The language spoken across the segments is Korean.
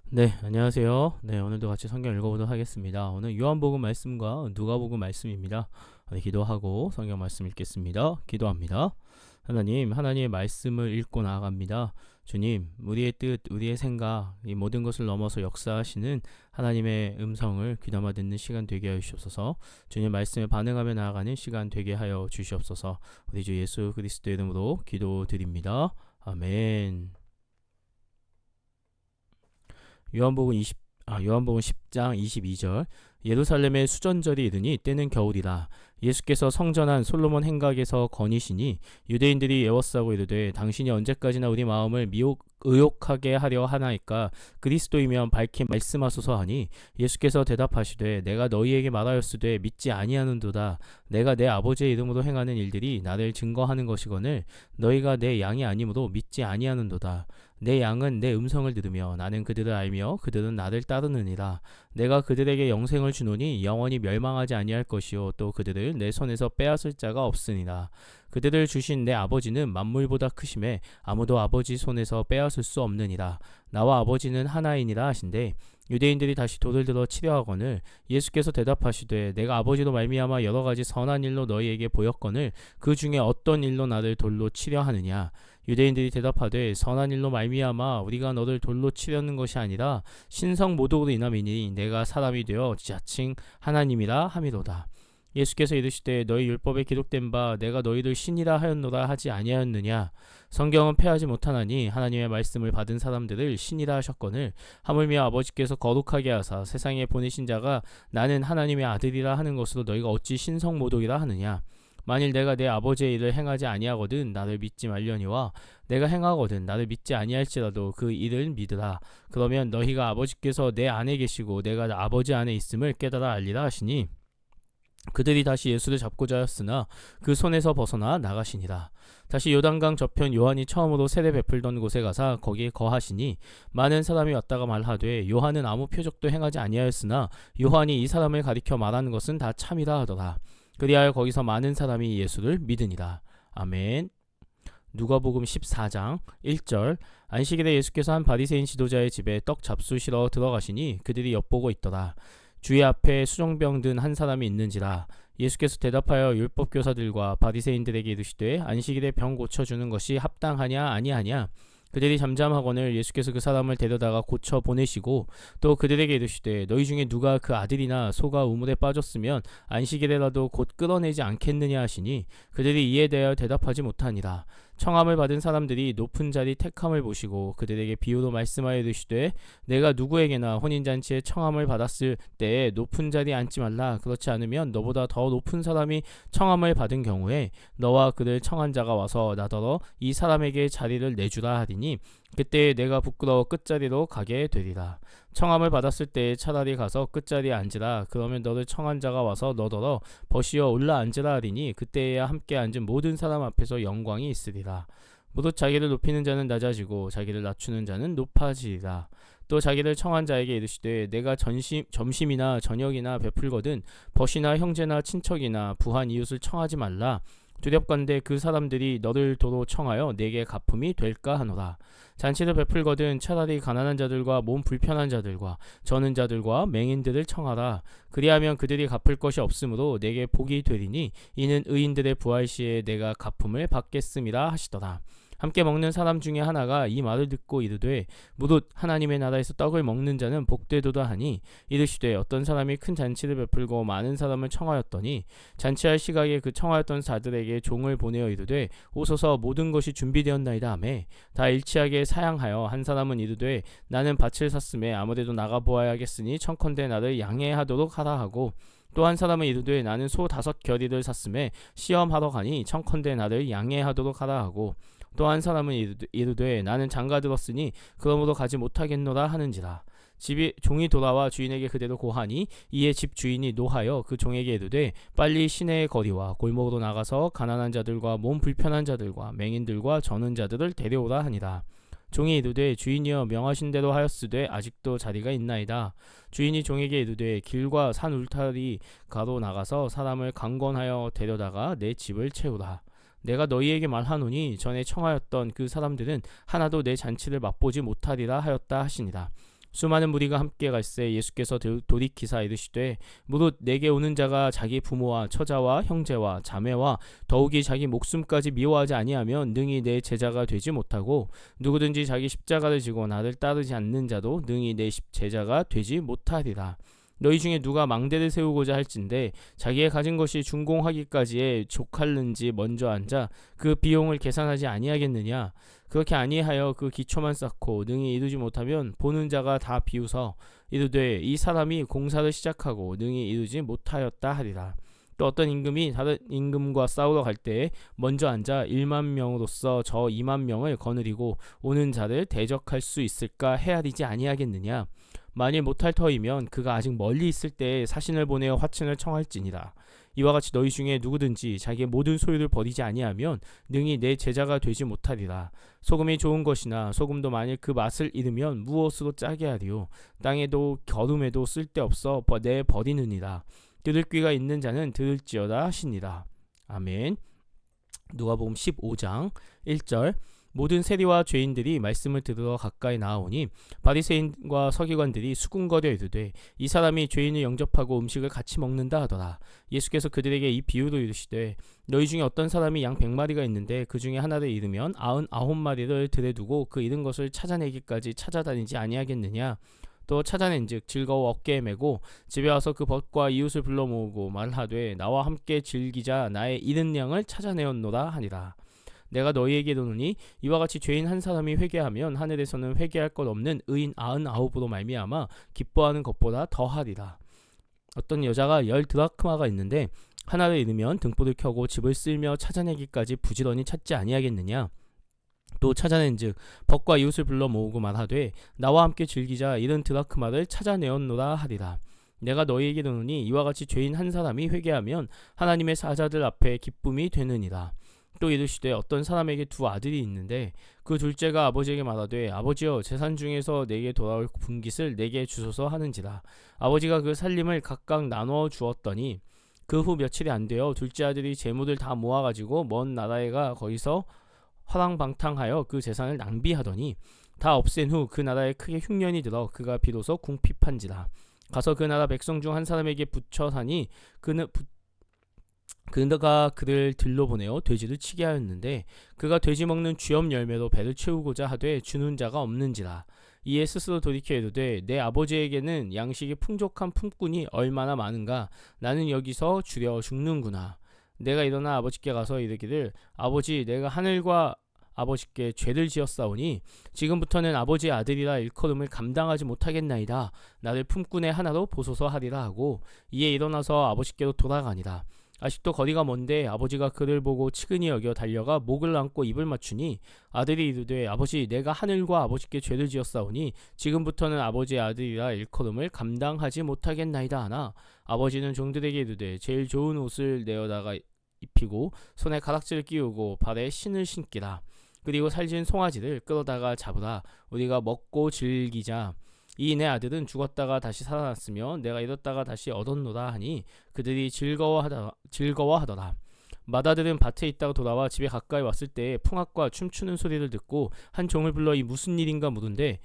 네, 안녕하세요. 네, 오늘도 같이 성경 읽어보도록 하겠습니다. 오늘 요한복음 말씀과 누가복음 말씀입니다. 네, 기도하고 성경 말씀 읽겠습니다. 기도합니다. 하나님, 하나님의 말씀을 읽고 나아갑니다. 주님, 우리의 뜻, 우리의 생각, 이 모든 것을 넘어서 역사하시는 하나님의 음성을 귀담아 듣는 시간 되게 하여 주시옵소서. 주님 말씀에 반응하며 나아가는 시간 되게 하여 주시옵소서. 우리 주 예수 그리스도의 이름으로 기도드립니다. 아멘. 요한복음 10장 22절. 예루살렘의 수전절이 이르니 때는 겨울이라. 예수께서 성전한 솔로몬 행각에서 거니시니 유대인들이 애워싸고 이르되 당신이 언제까지나 우리 마음을 의혹하게 하려 하나이까? 그리스도이면 밝히 말씀하소서 하니 예수께서 대답하시되 내가 너희에게 말하였으되 믿지 아니하는도다. 내가 내 아버지의 이름으로 행하는 일들이 나를 증거하는 것이거늘 너희가 내 양이 아니므로 믿지 아니하는도다. 내 양은 내 음성을 들으며 나는 그들을 알며 그들은 나를 따르느니라. 내가 그들에게 영생을 주노니 영원히 멸망하지 아니할 것이요 또 그들을 내 손에서 빼앗을 자가 없으니라. 그들을 주신 내 아버지는 만물보다 크심에 아무도 아버지 손에서 빼앗을 수 없느니라. 나와 아버지는 하나이니라 하신대. 유대인들이 다시 돌을 들어 치려 하거늘 예수께서 대답하시되 내가 아버지로 말미암아 여러 가지 선한 일로 너희에게 보였거늘 그 중에 어떤 일로 나를 돌로 치려 하느냐? 유대인들이 대답하되 선한 일로 말미암아 우리가 너를 돌로 치려는 것이 아니라 신성 모독으로 인함이니 내가 사람이 되어 지자칭 하나님이라 함이로다. 예수께서 이르시되 너희 율법에 기록된 바 내가 너희를 신이라 하였노라 하지 아니하였느냐? 성경은 패하지 못하나니 하나님의 말씀을 받은 사람들을 신이라 하셨거늘 하물며 아버지께서 거룩하게 하사 세상에 보내신 자가 나는 하나님의 아들이라 하는 것으로 너희가 어찌 신성 모독이라 하느냐? 만일 내가 내 아버지의 일을 행하지 아니하거든 나를 믿지 말려니와 내가 행하거든 나를 믿지 아니할지라도 그 일을 믿으라. 그러면 너희가 아버지께서 내 안에 계시고 내가 아버지 안에 있음을 깨달아 알리라 하시니 그들이 다시 예수를 잡고자 하였으나 그 손에서 벗어나 나가시니라. 다시 요단강 저편 요한이 처음으로 세례 베풀던 곳에 가사 거기에 거하시니 많은 사람이 왔다가 말하되 요한은 아무 표적도 행하지 아니하였으나 요한이 이 사람을 가리켜 말하는 것은 다 참이라 하더라. 그리하여 거기서 많은 사람이 예수를 믿으니라. 아멘. 누가복음 14장 1절. 안식일에 예수께서 한 바리새인 지도자의 집에 떡 잡수시러 들어가시니 그들이 엿보고 있더라. 주의 앞에 수종병 든 한 사람이 있는지라. 예수께서 대답하여 율법 교사들과 바리새인들에게 이르시되 안식일에 병 고쳐주는 것이 합당하냐 아니하냐? 그들이 잠잠하거늘 예수께서 그 사람을 데려다가 고쳐 보내시고 또 그들에게 이르시되 너희 중에 누가 그 아들이나 소가 우물에 빠졌으면 안식일에라도 곧 끌어내지 않겠느냐 하시니 그들이 이에 대하여 대답하지 못하니라. 청함을 받은 사람들이 높은 자리 택함을 보시고 그들에게 비유로 말씀하여 이르시되 내가 누구에게나 혼인잔치에 청함을 받았을 때에 높은 자리에 앉지 말라. 그렇지 않으면 너보다 더 높은 사람이 청함을 받은 경우에 너와 그를 청한 자가 와서 나더러 이 사람에게 자리를 내주라 하리니 그때 내가 부끄러워 끝자리로 가게 되리라. 청함을 받았을 때에 차라리 가서 끝자리에 앉으라. 그러면 너를 청한 자가 와서 너더러 버시어 올라 앉으라 하리니 그때에야 함께 앉은 모든 사람 앞에서 영광이 있으리라. 무릇 자기를 높이는 자는 낮아지고 자기를 낮추는 자는 높아지리라. 또 자기를 청한 자에게 이르시되 내가 점심이나 저녁이나 베풀거든 벗이나 형제나 친척이나 부한 이웃을 청하지 말라. 두렵건대 그 사람들이 너를 도로 청하여 내게 갚음이 될까 하노라. 잔치를 베풀거든 차라리 가난한 자들과 몸 불편한 자들과 저는 자들과 맹인들을 청하라. 그리하면 그들이 갚을 것이 없으므로 내게 복이 되리니 이는 의인들의 부활 시에 내가 갚음을 받겠음이라 하시더라. 함께 먹는 사람 중에 하나가 이 말을 듣고 이르되 무릇 하나님의 나라에서 떡을 먹는 자는 복되도다 하니 이르시되 어떤 사람이 큰 잔치를 베풀고 많은 사람을 청하였더니 잔치할 시각에 그 청하였던 자들에게 종을 보내어 이르되 오소서 모든 것이 준비되었나이다 하매 다 일치하게 사양하여 한 사람은 이르되 나는 밭을 샀음에 아무래도 나가 보아야겠으니 청컨대 나를 양해하도록 하라 하고 또 한 사람은 이르되 나는 소 5겨리를 샀음에 시험하러 가니 청컨대 나를 양해하도록 하라 하고 또 한 사람은 이르되 나는 장가 들었으니 그러므로 가지 못하겠노라 하는지라. 종이 돌아와 주인에게 그대로 고하니 이에 집 주인이 노하여 그 종에게 이르되 빨리 시내의 거리와 골목으로 나가서 가난한 자들과 몸 불편한 자들과 맹인들과 저는 자들을 데려오라 하니라. 종이 이르되 주인이여 명하신 대로 하였으되 아직도 자리가 있나이다. 주인이 종에게 이르되 길과 산 울타리 가로 나가서 사람을 강권하여 데려다가 내 집을 채우라. 내가 너희에게 말하노니 전에 청하였던 그 사람들은 하나도 내 잔치를 맛보지 못하리라 하였다 하시니라. 수많은 무리가 함께 갈새 예수께서 돌이키사 이르시되 무릇 내게 오는 자가 자기 부모와 처자와 형제와 자매와 더욱이 자기 목숨까지 미워하지 아니하면 능히 내 제자가 되지 못하고 누구든지 자기 십자가를 지고 나를 따르지 않는 자도 능히 내 제자가 되지 못하리라. 너희 중에 누가 망대를 세우고자 할진대 자기의 가진 것이 준공하기까지에 족할는지 먼저 앉아 그 비용을 계산하지 아니하겠느냐. 그렇게 아니하여 그 기초만 쌓고 능히 이루지 못하면 보는 자가 다 비웃어 이르되 이 사람이 공사를 시작하고 능히 이루지 못하였다 하리라. 또 어떤 임금이 다른 임금과 싸우러 갈 때에 먼저 앉아 1만 명으로서 저 2만 명을 거느리고 오는 자를 대적할 수 있을까 헤아리지 아니하겠느냐. 만일 못할 터이면 그가 아직 멀리 있을 때에 사신을 보내어 화친을 청할지니라. 이와 같이 너희 중에 누구든지 자기의 모든 소유를 버리지 아니하면 능히 내 제자가 되지 못하리라. 소금이 좋은 것이나 소금도 만일 그 맛을 잃으면 무엇으로 짜게 하리요. 땅에도 거름에도 쓸데없어 내 버리느니라. 들을 귀가 있는 자는 들을지어다 하시니라. 아멘. 누가복음 15장 1절. 모든 세리와 죄인들이 말씀을 들으러 가까이 나아오니 바리새인과 서기관들이 수군거려 이르되 이 사람이 죄인을 영접하고 음식을 같이 먹는다 하더라. 예수께서 그들에게 이 비유로 이르시되 너희 중에 어떤 사람이 양 100마리가 있는데 그 중에 하나를 잃으면 99마리를 들에 두고 그 잃은 것을 찾아내기까지 찾아다니지 아니하겠느냐. 또 찾아낸즉 즐거워 어깨에 메고 집에 와서 그 벗과 이웃을 불러 모으고 말하되 나와 함께 즐기자 나의 잃은 양을 찾아내었노라 하니라. 내가 너희에게 이르노니 이와 같이 죄인 한 사람이 회개하면 하늘에서는 회개할 것 없는 의인 99으로 말미암아 기뻐하는 것보다 더하리라. 어떤 여자가 10드라크마가 있는데 하나를 잃으면 등불을 켜고 집을 쓸며 찾아내기까지 부지런히 찾지 아니하겠느냐. 또 찾아낸즉 벗과 이웃을 불러 모으고 말하되 나와 함께 즐기자 잃은 드라크마를 찾아내었노라 하리라. 내가 너희에게 이르노니 이와 같이 죄인 한 사람이 회개하면 하나님의 사자들 앞에 기쁨이 되느니라. 또 이르시되 어떤 사람에게 두 아들이 있는데 그 둘째가 아버지에게 말하되 아버지여 재산 중에서 내게 돌아올 분깃을 내게 주소서 하는지라. 아버지가 그 살림을 각각 나누어 주었더니 그 후 며칠이 안 되어 둘째 아들이 재물을 다 모아가지고 먼 나라에 가 거기서 화랑방탕하여 그 재산을 낭비하더니 다 없앤 후 그 나라에 크게 흉년이 들어 그가 비로소 궁핍한지라. 가서 그 나라 백성 중 한 사람에게 붙여 사니 그가 그를 들러 보내어 돼지를 치게 하였는데 그가 돼지 먹는 쥐엄 열매로 배를 채우고자 하되 주는 자가 없는지라. 이에 스스로 돌이켜 이르되 내 아버지에게는 양식이 풍족한 품꾼이 얼마나 많은가. 나는 여기서 주려 죽는구나. 내가 일어나 아버지께 가서 이르기를 아버지 내가 하늘과 아버지께 죄를 지었사오니 지금부터는 아버지의 아들이라 일컬음을 감당하지 못하겠나이다. 나를 품꾼의 하나로 보소서 하리라 하고 이에 일어나서 아버지께로 돌아가니라. 아직도 거리가 먼데 아버지가 그를 보고 측은히 여겨 달려가 목을 안고 입을 맞추니 아들이 이르되 아버지 내가 하늘과 아버지께 죄를 지었사오니 지금부터는 아버지의 아들이라 일컬음을 감당하지 못하겠나이다 하나 아버지는 종들에게 이르되 제일 좋은 옷을 내어다가 입히고 손에 가락지를 끼우고 발에 신을 신기라. 그리고 살진 송아지를 끌어다가 잡으라. 우리가 먹고 즐기자. 이 내 아들은 죽었다가 다시 살아났으며 내가 잃었다가 다시 얻었노라 하니 그들이 즐거워하더라. 맏아들은 밭에 있다가 돌아와 집에 가까이 왔을 때에 풍악과 춤추는 소리를 듣고 한 종을 불러 이 무슨 일인가 물은데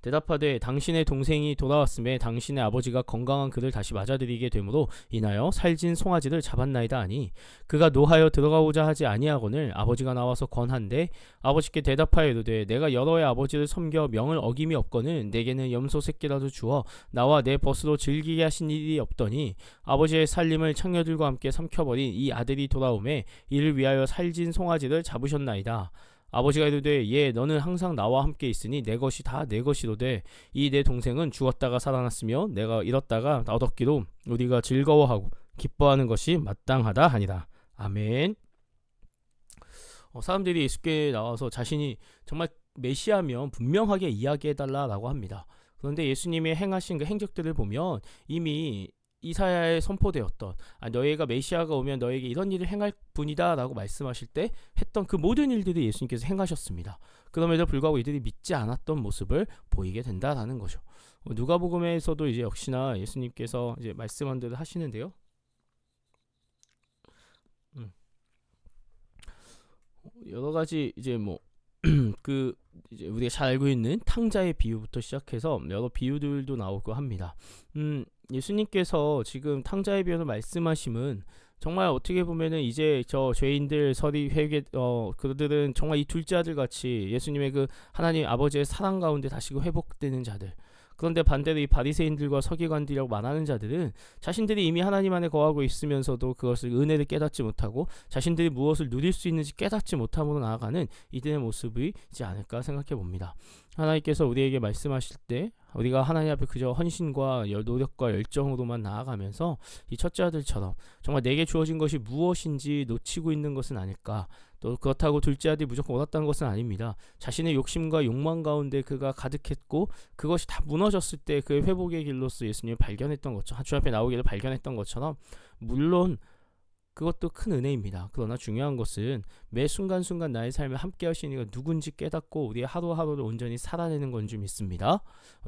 대답하되 당신의 동생이 돌아왔음에 당신의 아버지가 건강한 그를 다시 맞아들이게 되므로 인하여 살진 송아지를 잡았나이다 하니 그가 노하여 들어가고자 하지 아니하거늘 아버지가 나와서 권한데 아버지께 대답하여 이르되 내가 여러 해 아버지를 섬겨 명을 어김이 없거늘 내게는 염소 새끼라도 주어 나와 내 벗으로 즐기게 하신 일이 없더니 아버지의 살림을 창녀들과 함께 삼켜버린 이 아들이 돌아오매 이를 위하여 살진 송아지를 잡으셨나이다. 아버지가 이르되 예 너는 항상 나와 함께 있으니 내 것이 다 내 것이로되 이 내 동생은 죽었다가 살아났으며 내가 잃었다가 얻었기로 우리가 즐거워하고 기뻐하는 것이 마땅하다 하니라. 아멘. 사람들이 예수께 나와서 자신이 정말 메시아면 분명하게 이야기해달라고 합니다. 그런데 예수님이 행하신 그 행적들을 보면 이미 이사야에 선포되었던 너희가 메시아가 오면 너에게 이런 일을 행할 분이다 라고 말씀하실 때 했던 그 모든 일들이 예수님께서 행하셨습니다. 그럼에도 불구하고 이들이 믿지 않았던 모습을 보이게 된다라는 거죠. 누가복음에서도 이제 역시나 예수님께서 이제 말씀한 대로 하시는데요. 여러 가지 이제 뭐 그 이제 우리가 잘 알고 있는 탕자의 비유부터 시작해서 여러 비유들도 나오고 합니다. 예수님께서 지금 탕자의 비유를 말씀하심은 정말 어떻게 보면은 이제 저 죄인들 서리 회개 그들은 정말 이 둘째 아들 같이 예수님의 그 하나님 아버지의 사랑 가운데 다시 회복되는 자들. 그런데 반대로 이 바리새인들과 서기관들이라고 말하는 자들은 자신들이 이미 하나님 안에 거하고 있으면서도 그것을 은혜를 깨닫지 못하고 자신들이 무엇을 누릴 수 있는지 깨닫지 못함으로 나아가는 이들의 모습이지 않을까 생각해 봅니다. 하나님께서 우리에게 말씀하실 때 우리가 하나님 앞에 그저 헌신과 노력과 열정으로만 나아가면서 이 첫째 아들처럼 정말 내게 주어진 것이 무엇인지 놓치고 있는 것은 아닐까. 또 그렇다고 둘째 아들이 무조건 얻었다는 것은 아닙니다. 자신의 욕심과 욕망 가운데 그가 가득했고 그것이 다 무너졌을 때 그의 회복의 길로서 예수님이 발견했던 것처럼 하나님 앞에 나오기를 발견했던 것처럼 물론 그것도 큰 은혜입니다. 그러나 중요한 것은 매 순간순간 나의 삶을 함께 하시는 이가 누군지 깨닫고 우리의 하루하루를 온전히 살아내는 건 줄 믿습니다.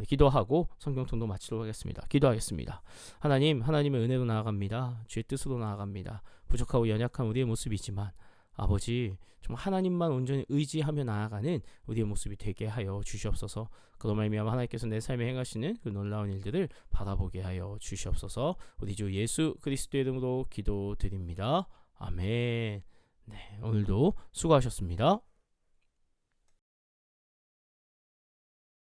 기도하고 성경통도 마치도록 하겠습니다. 기도하겠습니다. 하나님, 하나님의 은혜로 나아갑니다. 주의 뜻으로 나아갑니다. 부족하고 연약한 우리의 모습이지만 아버지, 정말 하나님만 온전히 의지하며 나아가는 우리의 모습이 되게 하여 주시옵소서. 그로 말미암아 하나님께서 내 삶에 행하시는 그 놀라운 일들을 바라보게 하여 주시옵소서. 우리 주 예수 그리스도의 이름으로 기도드립니다. 아멘. 네, 오늘도 수고하셨습니다.